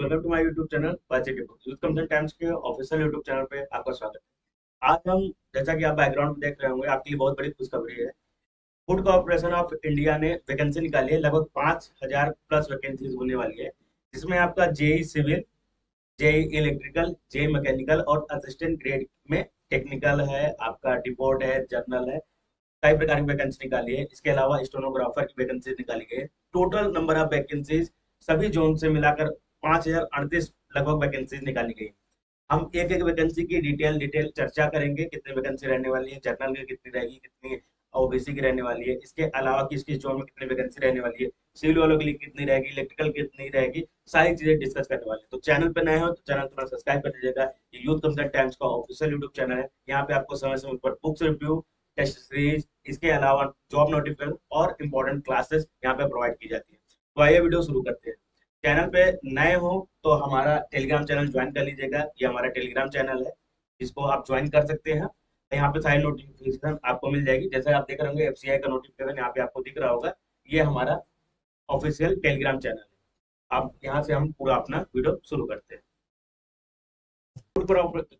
Welcome to my YouTube channel positive youth consultant times के official YouTube channel पे आपका स्वागत है। आज हम, जैसा कि आप बैकग्राउंड में देख रहे होंगे, आपके लिए बहुत बड़ी खुशखबरी है। फूड कॉर्पोरेशन ऑफ इंडिया ने वैकेंसी निकाली है, लगभग 5,000 प्लस वैकेंसीज होने वाली है, जिसमें आपका JE civil, JE electrical, JE mechanical और असिस्टेंट ग्रेड में टेक्निकल है, आपका डिपोर्ट है, जर्नल है, कई प्रकार की वैकेंसी निकाली है। इसके अलावा स्टेनोग्राफर की वैकेंसी निकाली गई है। टोटल नंबर ऑफ वैकेंसीज सभी जोन से मिलाकर 5,038 लगभग वैकेंसीज निकाली गई। हम एक एक वैकेंसी की डिटेल डिटेल चर्चा करेंगे, कितनी वैकेंसी रहने वाली है, जनरल की कितनी रहेगी, कितनी ओबीसी की रहने वाली है, इसके अलावा किस किस जोन में कितनी वैकेंसी रहने वाली है, सिविल वालों के लिए कितनी रहेगी, इलेक्ट्रिकल कितनी रहेगी, सारी चीजें डिस्कस करने वाले हैं। तो चैनल पे नए हो तो चैनल को सब्सक्राइब कर दीजिएगा। ये यूथ कंसल्टेंट टाइम्स का ऑफिशियल यूट्यूब चैनल है। यहाँ पे आपको समय समय पर बुक्स रिव्यू, टेस्ट सीरीज, इसके अलावा जॉब नोटिफिकेशन और इम्पोर्टेंट क्लासेस यहाँ पे प्रोवाइड की जाती है। तो आइए वीडियो शुरू करते हैं। चैनल पे नए हो तो हमारा टेलीग्राम चैनल ज्वाइन कर लीजिएगा। ये हमारा टेलीग्राम चैनल है, जिसको आप ज्वाइन कर सकते हैं। यहाँ पे सारी नोटिफिकेशन आपको मिल जाएगी। जैसे आप देख रहे होंगे एफसीआई का नोटिफिकेशन यहाँ पे आपको दिख रहा होगा। ये हमारा ऑफिशियल टेलीग्राम चैनल है। अब यहाँ से हम पूरा अपना वीडियो शुरू करते हैं। फूड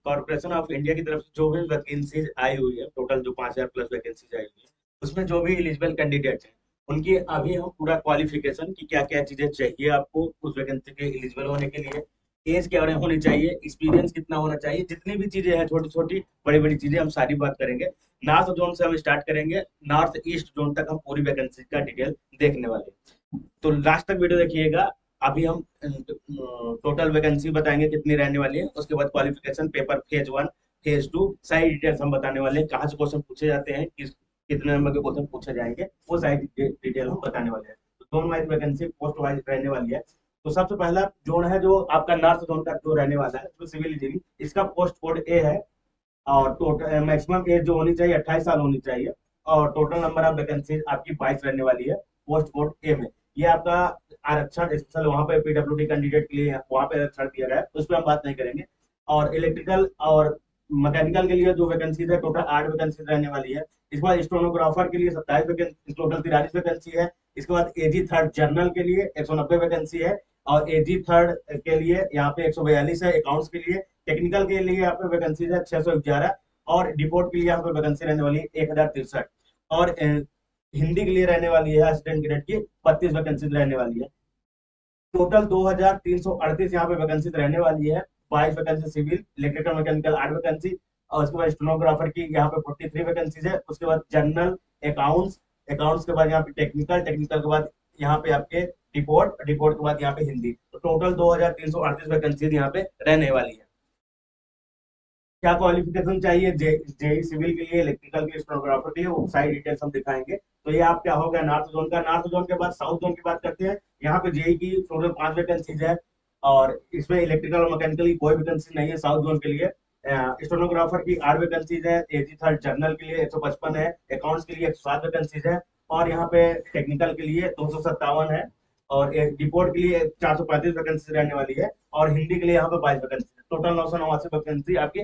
कॉर्पोरेशन ऑफ इंडिया की तरफ से जो भी वैकेंसीज आई हुई है, टोटल जो 5,000 प्लस वैकेंसीज आई हुई है, उसमें जो भी एलिजिबल कैंडिडेट हैं, उनकी अभी हम पूरा क्वालिफिकेशन की क्या क्या चीजें चाहिए आपको उस वैकेंसी के एलिजिबल होने के लिए, एज क्या होनी चाहिए, एक्सपीरियंस कितना होना चाहिए, जितनी भी चीजें हैं, छोटी छोटी बड़ी बड़ी चीजें, हम सारी बात करेंगे। नॉर्थ जोन से हम स्टार्ट करेंगे, नॉर्थ ईस्ट जोन तक हम पूरी वैकेंसी का डिटेल देखने वाले हैं। तो लास्ट तक वीडियो देखिएगा। अभी हम टोटल वैकेंसी बताएंगे कितनी रहने वाली है, उसके बाद क्वालिफिकेशन, पेपर फेज 1, फेज 2, सारी डिटेल्स हम बताने वाले हैं। कहाँ से क्वेश्चन पूछे जाते हैं, किस कितने नंबर के क्वेश्चन पूछे जाएंगे, वो सारी डिटेल हम बताने वाले हैं। तो zone wise vacancy post wise रहने वाली है। तो सबसे पहला जोन है जो आपका नॉर्थ जोन का जो रहने वाला है, जो सिविल इंजीनियरिंग, इसका पोस्ट कोड ए है। और टोटल मैक्सिमम एज जो होनी चाहिए 28 साल होनी चाहिए। और टोटल नंबर ऑफ वैकेंसी आपकी 22 रहने वाली है पोस्ट कोड ए में। ये आपका आरक्षण स्पेशल वहां पे पीडब्ल्यूडी कैंडिडेट के लिए वहां पे आरक्षण दिया गया है, उस पर हम बात नहीं करेंगे। और इलेक्ट्रिकल और मैकेनिकल के लिए जो वैकेंसीज है, टोटल 8 वैकेंसीज रहने वाली है। इसके बाद स्टोनोग्राफर के लिए 27 वैकेंसी, टोटल 43 वैकेंसी है। इसके बाद एजी थर्ड जर्नल के लिए 190 वैकेंसी है। और एजी थर्ड के लिए यहाँ पे 142 है। अकाउंट्स के लिए, टेक्निकल के लिए यहाँ पे वैकेंसी है 611। और डिपोर्ट के लिए यहाँ पे वैकेंसी रहने वाली है 1063। और हिंदी के लिए रहने वाली है असिस्टेंट ग्रेड की 32 वैकेंसी रहने वाली है। टोटल 2,338 यहाँ पे वैकेंसी रहने वाली है। 22 vacancy civil, electrical, mechanical 8 vacancy. और उसके बाद स्टेनोग्राफर की यहाँ पे 43 वैकेंसीज है। उसके बाद जनरल, अकाउंट्स, अकाउंट्स के बाद यहाँ पे टेक्निकल, टेक्निकल के बाद यहाँ पे आपके डिपोर्ट, डिपोर्ट के बाद यहाँ पे हिंदी। तो टोटल 2,338 वैकेंसीज यहाँ पे रहने वाली है। क्या क्वालिफिकेशन चाहिए जेई सिविल के लिए, इलेक्ट्रिकल के, स्टेनोग्राफर के लिए, वो सारी डिटेल्स हम दिखाएंगे। तो ये आप क्या होगा नॉर्थ जोन का। नॉर्थ जोन के बाद साउथ जोन की बात करते हैं। यहाँ पे जेई की टोटल 5 वैकेंसीज है। और इसमें इलेक्ट्रिकल और मैकेनिकल की कोई वैकेंसी नहीं है साउथ जोन के लिए। स्टेनोग्राफर की 8 वैकेंसीज है। एजी थर्ड जर्नल के लिए 155 है। अकाउंट्स के लिए 107 वैकेंसीज है। और यहाँ पे टेक्निकल के लिए 257 है। और रिपोर्ट के लिए 435 वैकेंसी रहने वाली है। और हिंदी के लिए यहाँ पे 22 वैकेंसी, टोटल 989 वैकेंसी आपकी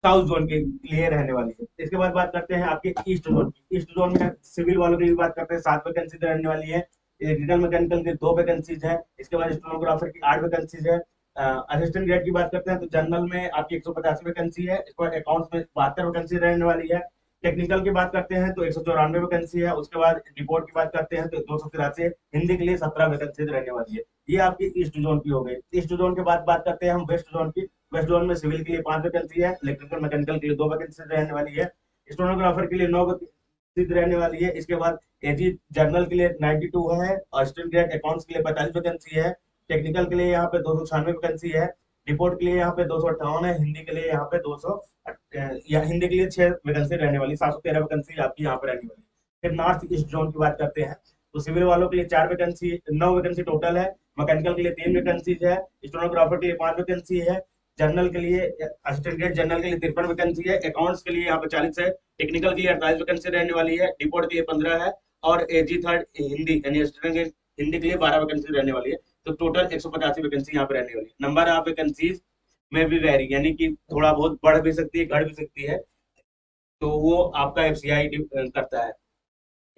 साउथ जोन के लिए रहने वाली है। इसके बाद बात करते हैं आपके ईस्ट जोन की। ईस्ट जोन में सिविल वालों के लिए बात करते हैं, 7 वैकेंसी रहने वाली है। इलेक्ट्रिकल मैकेनिकल के 2 वैकेंसीज है। इसके बाद स्टेनोग्राफर की 8 वैकेंसीज है। असिस्टेंट ग्रेड की बात करते हैं तो जनरल में आपकी 185 वैकेंसी है। इसके बाद अकाउंट्स में 72 वैकेंसी रहने वाली है। टेक्निकल की बात करते हैं तो 194 वैकेंसी है। उसके बाद रिपोर्ट की बात करते हैं तो 283। हिंदी के लिए 17 वैकेंसी रहने वाली है। ये आपकी ईस्ट जोन की हो गई। ईस्ट जोन के बाद बात करते हैं हम वेस्ट जोन की। वेस्ट जोन में सिविल के लिए 5 वैकेंसी है। इलेक्ट्रिकल मैकेनिकल के लिए 2 वैकेंसी रहने वाली है। स्टेनोग्राफर के लिए 9 वैकेंसी रहने वाली है। इसके बाद एजी जर्नल के लिए 92 है। और असिस्टेंट ग्रेड अकाउंट्स के लिए 45 वैकेंसी है। टेक्निकल के लिए यहाँ पे 296 वैकेंसी है। रिपोर्ट के लिए यहाँ पे 258 है। हिंदी के लिए यहाँ पे 200, या हिंदी के लिए 6 वैकेंसी रहने वाली, 713 वैकेंसी आपकी यहाँ पे रहने वाली। फिर नॉर्थ ईस्ट जोन की बात करते हैं तो सिविल वालों के लिए 4 वैकेंसी, 9 वैकेंसी टोटल है। मैकेनिकल के लिए 3 वैकेंसीज है। स्टेनोग्राफर के लिए 5 वैकेंसी है। जनरल के लिए, असिस्टेंट ग्रेड जनरल के लिए 53 वैकेंसी है। अकाउंट्स के लिए यहाँ पे 40 है। टेक्निकल के लिए 48 वैकेंसी रहने वाली है। डिपोर्ट के लिए 15 है। और एजी थर्ड हिंदी यानी असिस्टेंट ग्रेड हिंदी के लिए 12 वैकेंसी रहने वाली है। तो टोटल 185 वैकेंसी यहाँ पे रहने वाली है। नंबर ऑफ वैकेंसीज में भी वेरी, यानी कि थोड़ा बहुत बढ़ भी सकती है, घट भी सकती है। तो वो आपका एफसीआई करता है।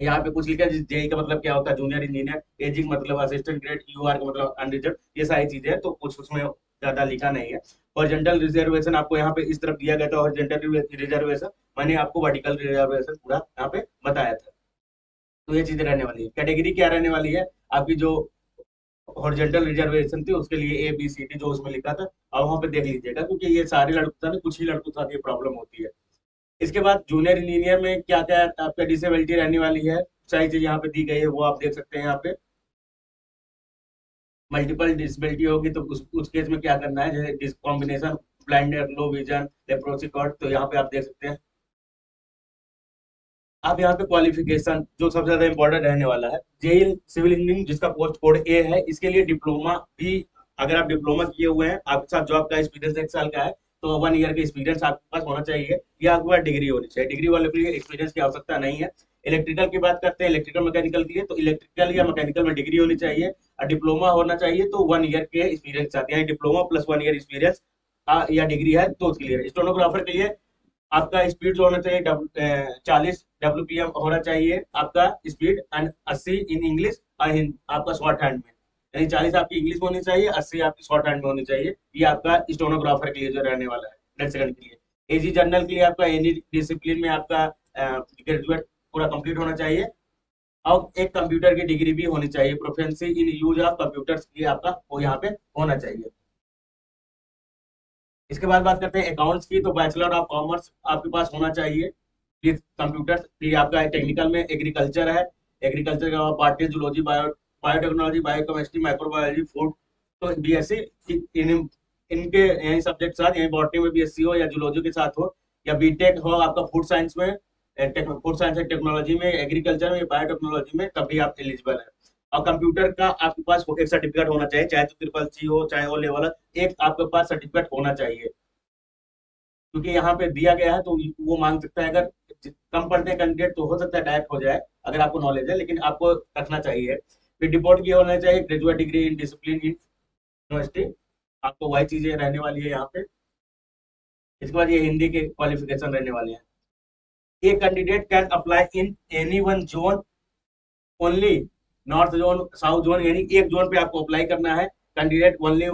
यहाँ पे कुछ लिखा है जेई का मतलब क्या होता है, जूनियर इंजीनियर, एजिंग मतलब असिस्टेंट ग्रेड, यूआर का मतलब अनरिजर्व, ये सारी चीजें हैं, तो कुछ उसमें ज्यादा लिखा नहीं है। हॉरिजॉन्टल रिजर्वेशन आपको यहाँ पे इस तरफ दिया गया था, हॉरिजॉन्टल रिजर्वेशन, मैंने आपको वर्टिकल रिजर्वेशन पूरा यहाँ पे बताया था। तो ये चीजें रहने वाली है। कैटेगरी क्या रहने वाली है आपकी, जो हॉरिजॉन्टल रिजर्वेशन थी उसके लिए ए बी सी डी जो उसमें लिखा था, अब वहां पे देख लीजिएगा, क्योंकि ये सारे लड़कों के साथ, कुछ ही लड़कों के साथ ये प्रॉब्लम होती है। इसके बाद जूनियर इंजीनियर में क्या क्या आपका डिसेबिलिटी रहने वाली है, सारी चीज यहाँ पे दी गई है, वो आप देख सकते हैं यहाँ पे। मल्टीपल डिसेबिलिटी होगी तो उस केस में क्या करना है, जैसे combination, blindness, low vision, leprosy cured, तो यहाँ पे आप देख सकते हैं। आप यहाँ पे क्वालिफिकेशन जो सबसे ज्यादा इंपॉर्टेंट रहने वाला है, जेई सिविल इंजीनियरिंग जिसका पोस्ट कोड ए है, इसके लिए डिप्लोमा भी, अगर आप डिप्लोमा किए हुए हैं, आपके साथ जॉब का एक्सपीरियंस 1 साल का है, तो 1 ईयर का एक्सपीरियंस आपके पास होना चाहिए, या आपके पास डिग्री होनी चाहिए। डिग्री वाले के लिए एक्सपीरियंस की आवश्यकता नहीं है। इलेक्ट्रिकल की बात करते हैं, इलेक्ट्रिकल मैकेनिकल के लिए, तो इलेक्ट्रिकल या मैकेनिकल में डिग्री होनी चाहिए और डिप्लोमा होना चाहिए, तो 1 ईयर के एक्सपीरियंस के साथ, यानी डिप्लोमा प्लस 1 ईयर एक्सपीरियंस या डिग्री है तो उसके लिए। स्टेनोग्राफर के लिए आपका स्पीड जो होना चाहिए 40 WPM होना चाहिए आपका स्पीड, एंड 80 इन इंग्लिश, आपका शॉर्ट हैंड में, यानी 40 आपकी इंग्लिश में होनी चाहिए, 80 आपकी शॉर्ट हैंड में होनी चाहिए। ये आपका स्टोनोग्राफर के लिए जो रहने वाला है, 10 सेकंड के लिए। एजी जर्नल के लिए आपका एनी डिसिप्लिन में आपका ग्रेजुएट पूरा कंप्लीट होना चाहिए, और एक कंप्यूटर की डिग्री भी होनी चाहिए, proficiency in use of computers की आपका वो यहाँ पे होना चाहिए। इसके बाद बात करते हैं अकाउंट्स की, तो बैचलर ऑफ कॉमर्स आपके पास होना चाहिए विद कंप्यूटर। फिर आपका टेक्निकल में एग्रीकल्चर है, एग्रीकल्चर के अलावा botany, zoology, biotechnology, biochemistry, microbiology, food, तो बीएससी इन इनके यही सब्जेक्ट साथ, यही बॉटनी में बीएससी हो या जूलॉजी के साथ हो, या बीटेक हो आपका फूड साइंस में, फूड साइंस एंड टेक्नोलॉजी में, एग्रीकल्चर में, बायोटेक्नोलॉजी में, तभी आप एलिजिबल है। और कंप्यूटर का आपके पास एक सर्टिफिकेट होना चाहिए, चाहे तो ट्रिपल सी हो चाहे ओ लेवल, एक आपके पास सर्टिफिकेट होना चाहिए, क्योंकि यहाँ पे दिया गया है तो वो मांग सकता है। अगर कम पढ़ते हैं कैंडिडेट तो हो सकता है डायरेक्ट हो जाए, अगर आपको नॉलेज है, लेकिन आपको रखना चाहिए। फिर डिपोर्ट किया होना चाहिए graduate degree in discipline in university, आपको वही चीजें रहने वाली है यहाँ पे। इसके बाद ये हिंदी के क्वालिफिकेशन रहने वाले हैं। A candidate can apply in any one zone only, north zone, south zone, यानी एक जोन पे आपको अप्लाई करना है। Candidate only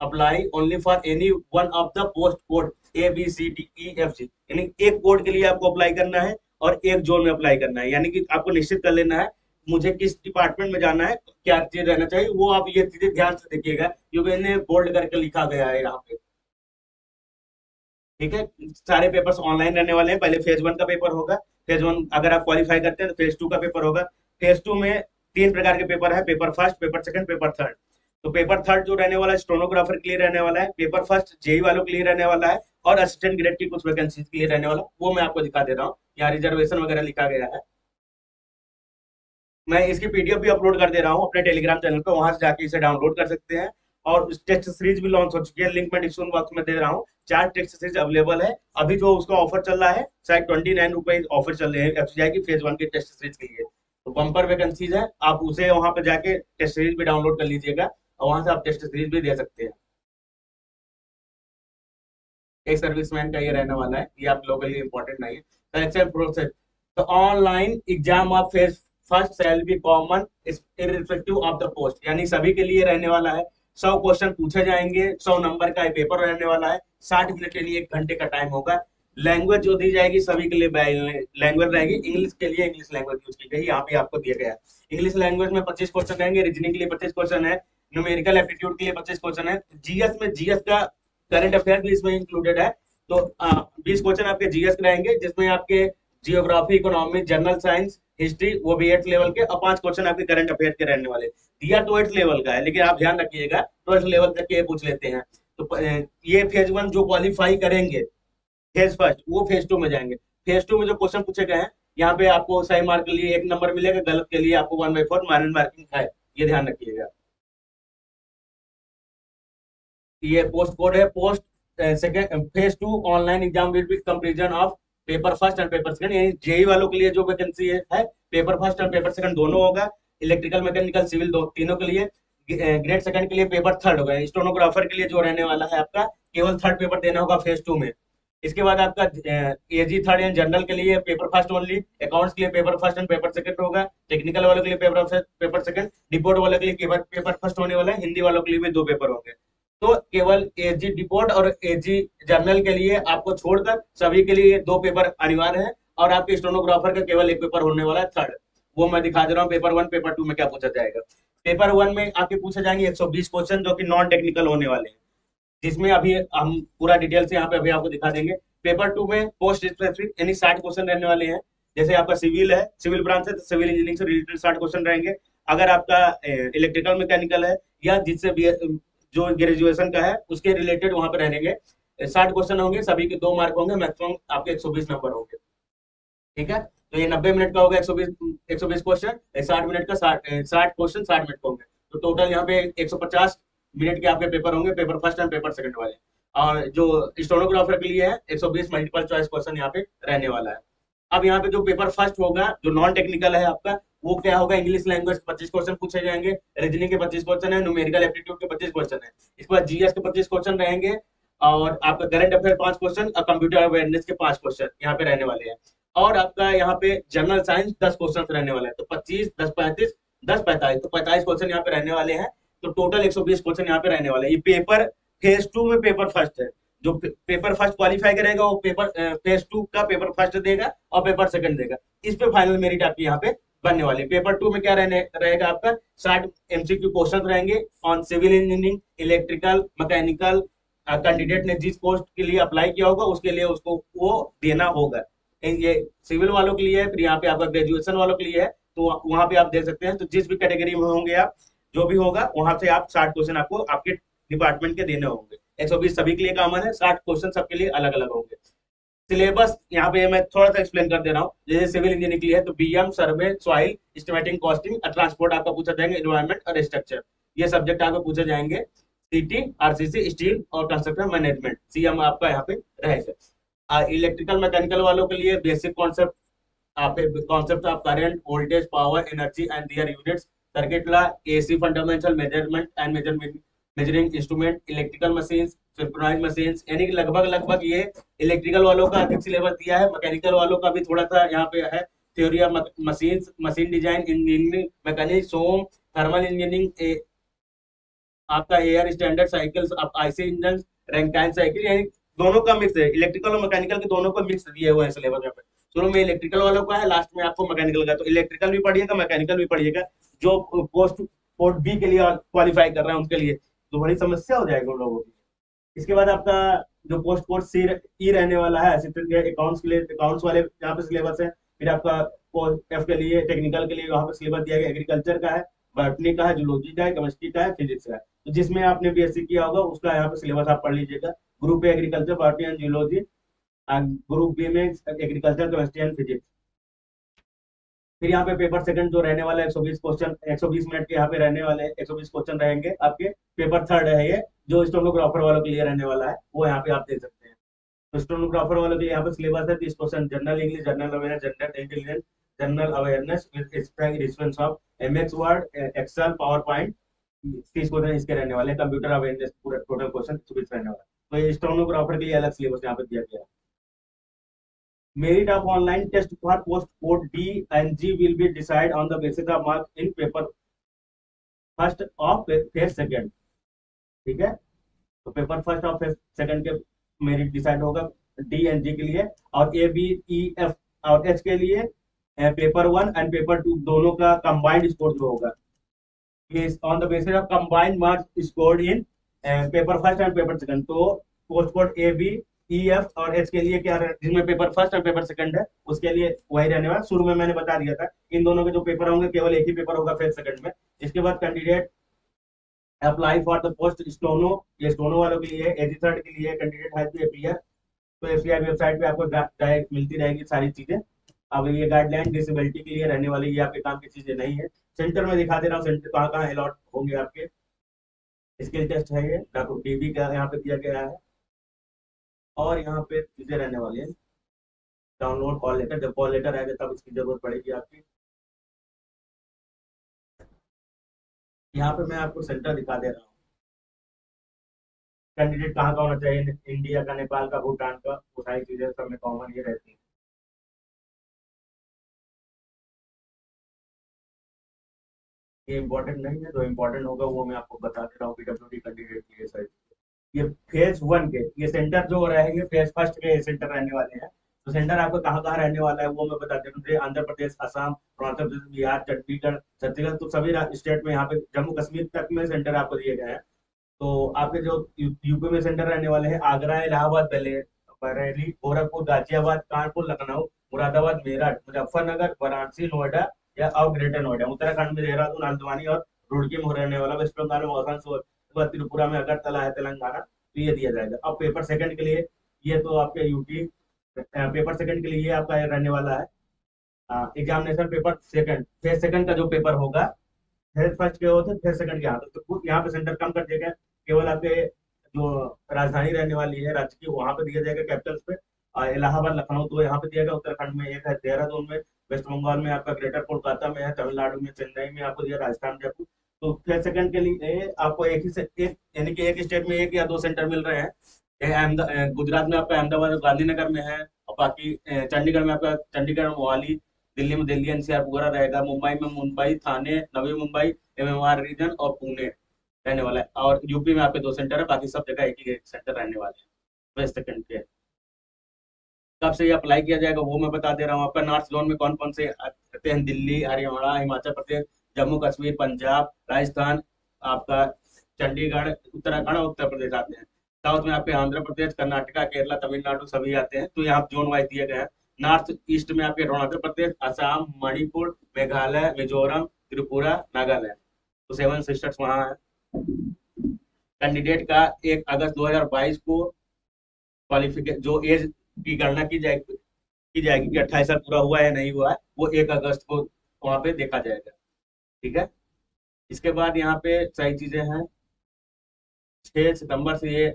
apply only for any one of the post code ABCDEFG, यानी एक कोड के लिए आपको अप्लाई करना है और एक जोन में अप्लाई करना है, यानी कि आपको निश्चित कर लेना है मुझे किस डिपार्टमेंट में जाना है, क्या चीज रहना चाहिए, वो आप ये चीजें ध्यान से देखिएगा, क्योंकि इन्हें बोल्ड करके लिखा गया है यहाँ पे। ठीक है, सारे पेपर्स ऑनलाइन रहने वाले हैं। पहले फेज 1 का पेपर होगा, फेज 1 अगर आप क्वालिफाई करते हैं तो फेज 2 का पेपर होगा। फेज 2 में 3 प्रकार के पेपर है, paper first, paper second, paper third. तो पेपर थर्ड जो रहने वाला है स्टोनोग्राफर के लिए रहने वाला है, पेपर फर्स्ट जेई वालों के लिए रहने वाला है, और असिस्टेंट ग्रेड की कुछ वैकेंसी के लिए रहने वाला, वो मैं आपको दिखा दे रहा हूँ, यहाँ रिजर्वेशन वगैरह लिखा गया है। मैं इसकी पीडीएफ भी अपलोड कर दे रहा हूँ अपने टेलीग्राम चैनल पे, वहां से जाके इसे डाउनलोड कर सकते हैं। और टेस्ट सीरीज भी लॉन्च हो चुकी है, लिंक मैं डिस्क्रिप्शन बॉक्स में दे रहा हूँ। 4 टेस्ट सीरीज अवेलेबल है अभी, जो उसका ऑफर चल रहा है, शायद 29 रुपए ऑफर चल रहे हैं एफसीआई की फेज 1 के टेस्ट सीरीज के लिए। तो बम्पर वैकेंसीज है, आप उसे वहां पर जाके टेस्ट सीरीज भी डाउनलोड कर लीजिएगा, और वहां से आप टेस्ट सीरीज भी दे सकते हैं। एक सर्विसमैन का ये रहने वाला है, ये आप लोगों के लिए इंपॉर्टेंट नहीं है। सिलेक्शन प्रोसेस, तो online exam of phase first shall be common irrespective of the post, यानी सभी के लिए रहने वाला है। 100 क्वेश्चन पूछे जाएंगे, 100 नंबर का पेपर रहने वाला है, 60 मिनट के लिए 1 घंटे का टाइम होगा। लैंग्वेज जो दी जाएगी सभी के लिए लैंग्वेज रहेगी, इंग्लिश के लिए इंग्लिश लैंग्वेज यूज की गई, यहाँ पे आपको दिया गया है। इंग्लिश लैंग्वेज में 25 क्वेश्चन रहेंगे, रीजनिंग के लिए 25 क्वेश्चन है, न्यूमेरिकल एप्टीट्यूड के लिए 25 क्वेश्चन है, जीएस में जीएस का करंट अफेयर भी इसमें इंक्लूडेड है। तो 20 क्वेश्चन आपके जीएस के रहेंगे, जिसमें आपके geography, economic, general science, history, वो भी 8th लेवल के, और 5 क्वेश्चन आपके करंट अफेयर के रहने वाले। दिया तो 8th लेवल का है, लेकिन आप ध्यान रखिएगा 12th लेवल तक के पूछ लेते हैं। तो ये फेज 1 जो क्वालिफाई करेंगे फेज फर्स्ट, वो फेज 2 में जाएंगे। फेज 2 में जो क्वेश्चन पूछे गए हैं, यहाँ पे आपको सही मार्क के लिए 1 नंबर मिलेगा, गलत के लिए आपको 1/4 माइनस मार्किंग है, ये ध्यान रखिएगा। ये पोस्ट कोड है, post second phase 2 online exam will be comparison of paper first and paper second, यानी जेई वालों के लिए जो वैकेंसी है paper first and paper second दोनों होगा, इलेक्ट्रिकल, मैकेनिकल, सिविल, दो तीनों के लिए। ग्रेड सेकंड के लिए पेपर थर्ड होगा, स्टोनोग्राफर के लिए जो रहने वाला है आपका केवल थर्ड पेपर देना होगा फेज 2 में। इसके बाद आपका एजी थर्ड एंड जनरल के लिए पेपर फर्स्ट ओनली, अकाउंट्स के लिए paper first and paper second होगा, टेक्निकल वालों के लिए पेपर सेकंड, डिपोर्ट वालों के लिए पेपर पेपर फर्स्ट होने वाला है, हिंदी वालों के लिए भी 2 पेपर होंगे। तो केवल एजी डिपोर्ट और एजी जर्नल के लिए आपको छोड़कर सभी के लिए 2 पेपर अनिवार्य है, और आपके स्टेनोग्राफर का केवल 1 पेपर होने वाला है थर्ड। वो मैं दिखा दे रहा हूँ पेपर 1 पेपर 2 में क्या पूछा जाएगा। पेपर 1 में आपके पूछे जाएंगे 120 क्वेश्चन जो कि नॉन टेक्निकल होने वाले हैं, जिसमें अभी हम पूरा डिटेल से यहाँ पे अभी आपको दिखा देंगे। पेपर 2 में पोस्ट स्पेसिफिक यानी 60 क्वेश्चन रहने वाले हैं। जैसे आपका सिविल है, सिविल ब्रांच है तो सिविल इंजीनियरिंग से रिलेटेड 60 क्वेश्चन रहेंगे। अगर आपका इलेक्ट्रिकल मैकेनिकल है या जिससे भी जो ग्रेजुएशन का है उसके रिलेटेड वहां पे रहेंगे, 60 क्वेश्चन होंगे, सभी के 2 मार्क होंगे, मैक्सिमम आपके 120 नंबर होंगे। ठीक है, तो ये 90 मिनट का होगा, 120 क्वेश्चन, 60 मिनट का 60 क्वेश्चन 60 मिनट का होंगे। तो टोटल यहाँ पे 150 मिनट के आपके पेपर होंगे, paper first and paper second वाले। और जो स्टेनोग्राफर के लिए है 120 मल्टीपल चॉइस क्वेश्चन यहाँ पे रहने वाला है। अब यहाँ पे जो पेपर फर्स्ट होगा जो नॉन टेक्निकल है आपका, वो क्या होगा, इंग्लिश लैंग्वेज 25 क्वेश्चन पूछे जाएंगे, रीजनिंग के 25 क्वेश्चन है, न्यूमेरिकल एप्टीट्यूड के 25 क्वेश्चन है, इसके बाद जीएस के 25 क्वेश्चन रहेंगे, और आपका करंट अफेयर 5 क्वेश्चन और कंप्यूटर अवेयरनेस के 5 क्वेश्चन यहाँ पे रहने वाले हैं। और आपका यहाँ पे जनरल साइंस 10 क्वेश्चन रहने वाला है, तो 25 10 35 10 45, तो 45 क्वेश्चन यहाँ पे रहने वाले हैं। तो टोटल 120 क्वेश्चन यहाँ पे रहने वाले हैं। ये पेपर फेज 2 में पेपर फर्स्ट है। जो पेपर फर्स्ट क्वालिफाई करेगा वो पेपर फेज 2 का पेपर फर्स्ट देगा और पेपर सेकंड देगा। इस पे फाइनल मेरिट आपकी यहाँ पे बनने वाली है। पेपर 2 में क्या रहने रहेगा आपका, 60 एमसीक्यू क्वेश्चन रहेंगे on civil engineering, electrical, mechanical. Candidate ने जिस पोस्ट के लिए अप्लाई किया होगा उसके लिए उसको वो देना होगा। ये सिविल वालों के लिए है, फिर यहाँ पे आपका ग्रेजुएशन वालों के लिए है, तो वहां पे आप देख सकते हैं। तो जिस भी कैटेगरी में होंगे आप, जो भी होगा वहां से आप 60 क्वेश्चन आपको आपके डिपार्टमेंट के देने होंगे। 120 सभी के लिए कॉमन है, 60 क्वेश्चन सबके लिए अलग अलग होंगे। सिलेबस यहाँ पे मैं थोड़ा सा एक्सप्लेन कर दे रहा हूँ। जैसे सिविल इंजीनियरिंग के लिए है तो बीएम, सर्वे, सॉइल, एस्टिमेटिंग, कॉस्टिंग, ट्रांसपोर्ट आपका पूछा जाएंगे, एनवायरमेंट और स्ट्रक्चर, ये सब्जेक्ट आपको पूछे जाएंगे। सीटी, आरसीसी, स्टील और कंस्ट्रक्शन मैनेजमेंट, सीएम आपका यहाँ पे रहेगा। इलेक्ट्रिकल मैकेनिकल वालों के लिए basic concept, concept of current, voltage, power, energy and their units, circuit law, AC fundamental, measurement and measuring instrument, electrical machines, synchronize machines, यानी कि लगभग लगभग ये इलेक्ट्रिकल वालों का अधिक सिलेबस दिया है। मैकेनिकल वालों का भी थोड़ा सा यहाँ पे है। Theory of machines, machine design, engineering, mechanics, home, thermal engineering, आपका air standard cycles, IC engine, Rankine cycle, यानी दोनों का मिक्स है। इलेक्ट्रिकल और मैकेनिकल के दोनों को मिक्स दिए हुए हैं सिलेबस में। शुरू में इलेक्ट्रिकल वालों का है, लास्ट में आपको मैकेनिकल का। तो इलेक्ट्रिकल भी पढ़िएगा, मैकेनिकल भी पढ़िएगा। जो पोस्ट पोर्ट बी के लिए क्वालिफाई कर रहे हैं उनके लिए तो बड़ी समस्या हो जाएगी उन लोगों की। इसके बाद आपका जो पोस्ट कोर्स सी ई रहने वाला है, असिस्टेंट अकाउंट्स के लिए अकाउंट्स वाले यहाँ पे सिलेबस है। फिर आपका एफ के लिए, टेक्निकल के लिए वहाँ पे सिलेबस दिया गया, एग्रीकल्चर का है, बॉटनी का है, जूलॉजी का है, केमिस्ट्री का है, फिजिक्स का है। तो जिसमें आपने बीएससी किया होगा उसका यहाँ पे सिलेबस आप पढ़ लीजिएगा। Group A agriculture, botany and zoology, group B में एग्रीकल्चर, केमिस्ट्री एंड फिजिक्स। फिर यहाँ पे पेपर सेकंड जो रहने वाला है 120 क्वेश्चन, 120 मिनट के यहाँ पे रहने वाले हैं, 120 क्वेश्चन रहेंगे आपके। पेपर थर्ड है ये, जो स्टेनोग्राफर वालों के लिए रहने वाला है, वो यहाँ पे आप देख सकते हैं। तो स्टेनोग्राफर वालों के लिए यहाँ पे सिलेबस है 30 question, general English, general awareness, general intelligence, general awareness with response of MS Word, Excel, PowerPoint. 30 question इसके रहने वाले हैं। कंप्यूटर अवेयरनेस पूरा टोटल क्वेश्चन 24 रहने वाला है। तो ये स्टेनोग्राफर के लिए अलग सिलेबस यहाँ पे दिया गया है। Merit of online test for post code D and G will be decided on the basis of mark in paper first of phase second। ठीक है, तो पेपर फर्स्ट और फेज सेकंड के मेरिट डिसाइड होगा डी एंड जी के लिए। और ए B E F और एच के लिए पेपर 1 एंड पेपर 2 दोनों का कंबाइंड स्कोर जो होगा, on the basis of combined marks scored in paper first and paper second. तो post code A B E F और एच के लिए क्या जिसमें पेपर फर्स्ट और पेपर सेकंड है उसके लिए वही रहने वाला। शुरू में मैंने बता दिया था इन दोनों के जो पेपर होंगे केवल एक ही पेपर होगा फेज सेकंड में। इसके बाद candidate apply for the post steno, ये स्टोनो वालों के लिए, एजी थर्ड के लिए कैंडिडेट हैज टू अपीयर। तो एफसीआई वेबसाइट पे आपको डायरेक्ट मिलती रहेगी सारी चीजें। अब ये गाइडलाइन डिसेबिलिटी के लिए रहने वाली, ये आपके काम की चीजें नहीं है। सेंटर में दिखा दे रहा हूँ, सेंटर कहाँ कहाँ अलॉट होंगे आपके। स्किल टेस्ट है ये, डॉक्टर डीबी का यहाँ पे दिया गया है। और यहाँ पे चीजें रहने वाली है, डाउनलोड कॉल लेटर, जब कॉल लेटर आएगा तब इसकी जरूरत पड़ेगी आपकी। यहाँ पे मैं आपको सेंटर दिखा दे रहा हूँ। कैंडिडेट कहाँ का होना चाहिए, इंडिया का, नेपाल का, भूटान का, वो सारी चीजें सब में कॉमन ये रहती है। ये इंपॉर्टेंट नहीं है, जो इंपॉर्टेंट होगा वो मैं आपको बता दे रहा हूँ, पीडब्ल्यूडी कैंडिडेट की ये सारी। ये फेज वन के ये सेंटर जो रहेंगे, फेज फर्स्ट के सेंटर रहने वाले हैं। तो सेंटर आपका कहाँ कहाँ रहने वाला है वो मैं बता दे रहा हूँ। जैसे आंध्र प्रदेश, असम, अरुणाचल प्रदेश, बिहार, चंडीगढ़, छत्तीसगढ़, तो सभी स्टेट में, यहाँ पे जम्मू कश्मीर तक में सेंटर आपको दिए गए हैं। तो आपके जो यूपी में सेंटर रहने वाले हैं, आगरा, इलाहाबाद, बरेली, गोरखपुर, गाजियाबाद, कानपुर, लखनऊ, मुरादाबाद, मेरठ, मुजफ्फरनगर, वाराणसी, नोएडा या और ग्रेटर नोएडा। उत्तराखंड में देहरादून, हल्द्वानी और रुड़की में रहने वाला। वेस्ट बंगाल में आसनसोल, त्रिपुरा में अगरतला है, तेलंगाना, तो ये दिया जाएगा। अब पेपर सेकंड के लिए, ये तो आपके यूटी पेपर सेकंड के लिए ये आपका रहने वाला है। Examination paper second, phase second का जो पेपर होगा, हेल्थ फर्स्ट के होते फिर सेकंड के यहाँ तो यहाँ पे सेंटर कम कर दिया गया। केवल आपके जो राजधानी रहने वाली है राज्य की, वहां पे दिया जाएगा कैपिटल्स पे। इलाहाबाद, लखनऊ तो यहाँ पे दिया गया। उत्तराखंड में एक है, देहरादून में, वेस्ट बंगाल में आपका ग्रेटर कोलकाता में है, तमिलनाडु में चेन्नई में आपको दिया, राजस्थान, जयपुर। तो फिर सेकंड के लिए आपको एक ही से एक, यानी कि एक स्टेट में एक या दो सेंटर मिल रहे हैं। गुजरात में आपका अहमदाबाद और गांधीनगर में है, और बाकी चंडीगढ़ में आपका चंडीगढ़, मोहाली, दिल्ली में दिल्ली एनसीआर पूरा रहेगा, मुंबई में मुंबई, थाने, नवी मुंबई, एमएमआर रीजन और पुणे रहने वाला है। और यूपी में आपके दो सेंटर है, बाकी सब जगह एक ही एक सेंटर रहने वाले हैं वेस्ट सेकंड के। कब से ये अप्लाई किया जाएगा वो मैं बता दे रहा हूँ। आपका नॉर्थ जोन में कौन कौन से आते हैं, दिल्ली, हरियाणा, हिमाचल प्रदेश, जम्मू कश्मीर, पंजाब, राजस्थान, आपका चंडीगढ़, उत्तराखंड और उत्तर प्रदेश आते हैं। साउथ में आपके आंध्र प्रदेश, कर्नाटका, केरला, तमिलनाडु सभी आते हैं। तो यहाँ जोन वाइज दिए गए हैं। नॉर्थ ईस्ट में आपके अरुणाचल प्रदेश, असम, मणिपुर, मेघालय, मिजोरम, त्रिपुरा, नागालैंड, तो सेवन सिस्टर्स वहाँ है। कैंडिडेट का 1 अगस्त 2022 को क्वालिफिकेशन, जो एज की गणना की जाएगी कि 28 साल पूरा हुआ है या नहीं हुआ है, वो 1 अगस्त को वहां पे देखा जाएगा। ठीक है। इसके बाद यहाँ पे सही चीजें हैं। 6 सितंबर से ये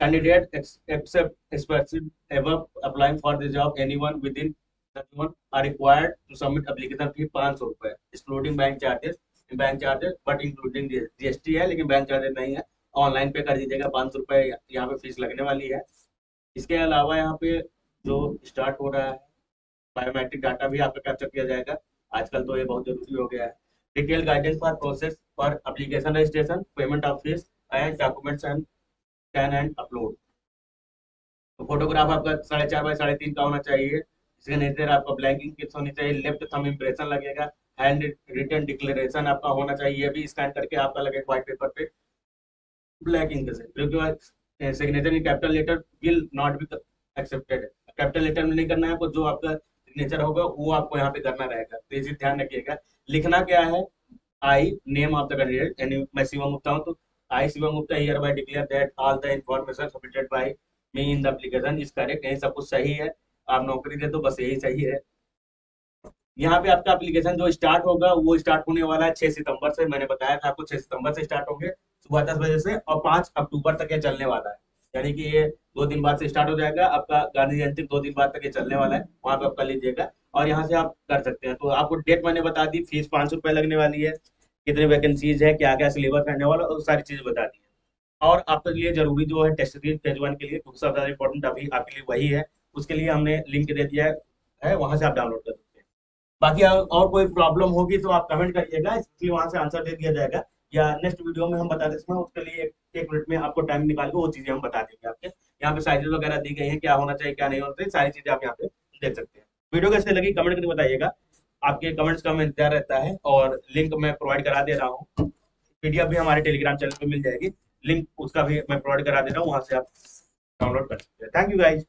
candidate except specific above applying for the job, anyone within 31 are required to submit application fee 500 रुपए, excluding bank charges but including GST है, लेकिन बैंक चार्जेस नहीं है। ऑनलाइन पे कर दीजिएगा, 500 रुपए यहाँ पे फीस लगने वाली है। इसके अलावा यहाँ पे जो स्टार्ट हो रहा है, बायोमेट्रिक डाटा भी आपका कैप्चर किया जाएगा। आजकल तो ये बहुत जरूरी हो गया है। Detail guidance for process for application registration, payment of fees and documents and scan and upload. तो फोटोग्राफ आपका 4.5 बाय 3.5 का होना चाहिए। सिग्नेचर आपका ब्लैंक इंक की होनी चाहिए। लेफ्ट थंब इम्प्रेशन लगेगा। हैंड रिटन डिक्लेरेशन आपका होना चाहिए, ये भी स्कैन करके आपका लगेगा व्हाइट पेपर पे ब्लैक इंक से, क्योंकि signature in capital letter will not be accepted. Capital letter में नहीं करना है आपको, जो आपका सिग्नेचर होगा वो आपको यहाँ पे करना रहेगा, तो ये ध्यान रखिएगा। लिखना क्या है, I name of the candidate, यानी मैं शिवम गुप्ता हूँ, तो I Shivam Gupta hereby declare that all the information submitted by me in the application is correct. यही सब कुछ सही है। आप नौकरी दे तो बस यही सही है। यहाँ पे आपका एप्लीकेशन जो स्टार्ट होगा वो स्टार्ट होने वाला है 6 सितंबर से। मैंने बताया था आपको 6 सितंबर से स्टार्ट होंगे सुबह 10 बजे से, और 5 अक्टूबर तक ये चलने वाला है। यानी कि ये 2 दिन बाद से स्टार्ट हो जाएगा आपका। गांधी जयंती 2 दिन बाद तक ये चलने वाला है, वहां पे आप कर लीजिएगा और यहाँ से आप कर सकते हैं। तो आपको डेट मैंने बता दी, फीस 500 रुपए लगने वाली है, कितनी वैकेंसीज है, क्या क्या सिलेबस रहने वाला, और सारी चीजें बता दी है। और आपके लिए जरूरी जो है टेस्ट सीरीज फेज 1 के लिए, क्योंकि सबसे ज्यादा इंपॉर्टेंट अभी आपके लिए वही है। उसके लिए हमने लिंक दे दिया है, वहां से आप डाउनलोड कर सकते हैं। बाकी और कोई प्रॉब्लम होगी तो आप कमेंट करिएगा, इसलिए वहां से आंसर दे दिया जाएगा, या नेक्स्ट वीडियो में हम बता देते हैं। उसके लिए एक मिनट में आपको टाइम निकाल के वो चीजें हम बता देंगे आपके। यहाँ पे साइजेस वगैरह दी गई हैं, क्या होना चाहिए क्या नहीं होना चाहिए, सारी चीजें आप यहाँ पे देख सकते हैं। वीडियो कैसे लगी कमेंट करके बताइएगा। आपके कमेंट्स का हमें इंतजार रहता है, और लिंक मैं प्रोवाइड करा दे रहा हूँ। पीडीएफ भी हमारे टेलीग्राम चैनल पे मिल जाएगी, लिंक उसका भी मैं प्रोवाइड करा दे रहा हूँ, वहां से आप डाउनलोड कर सकते हैं। Thank you guys.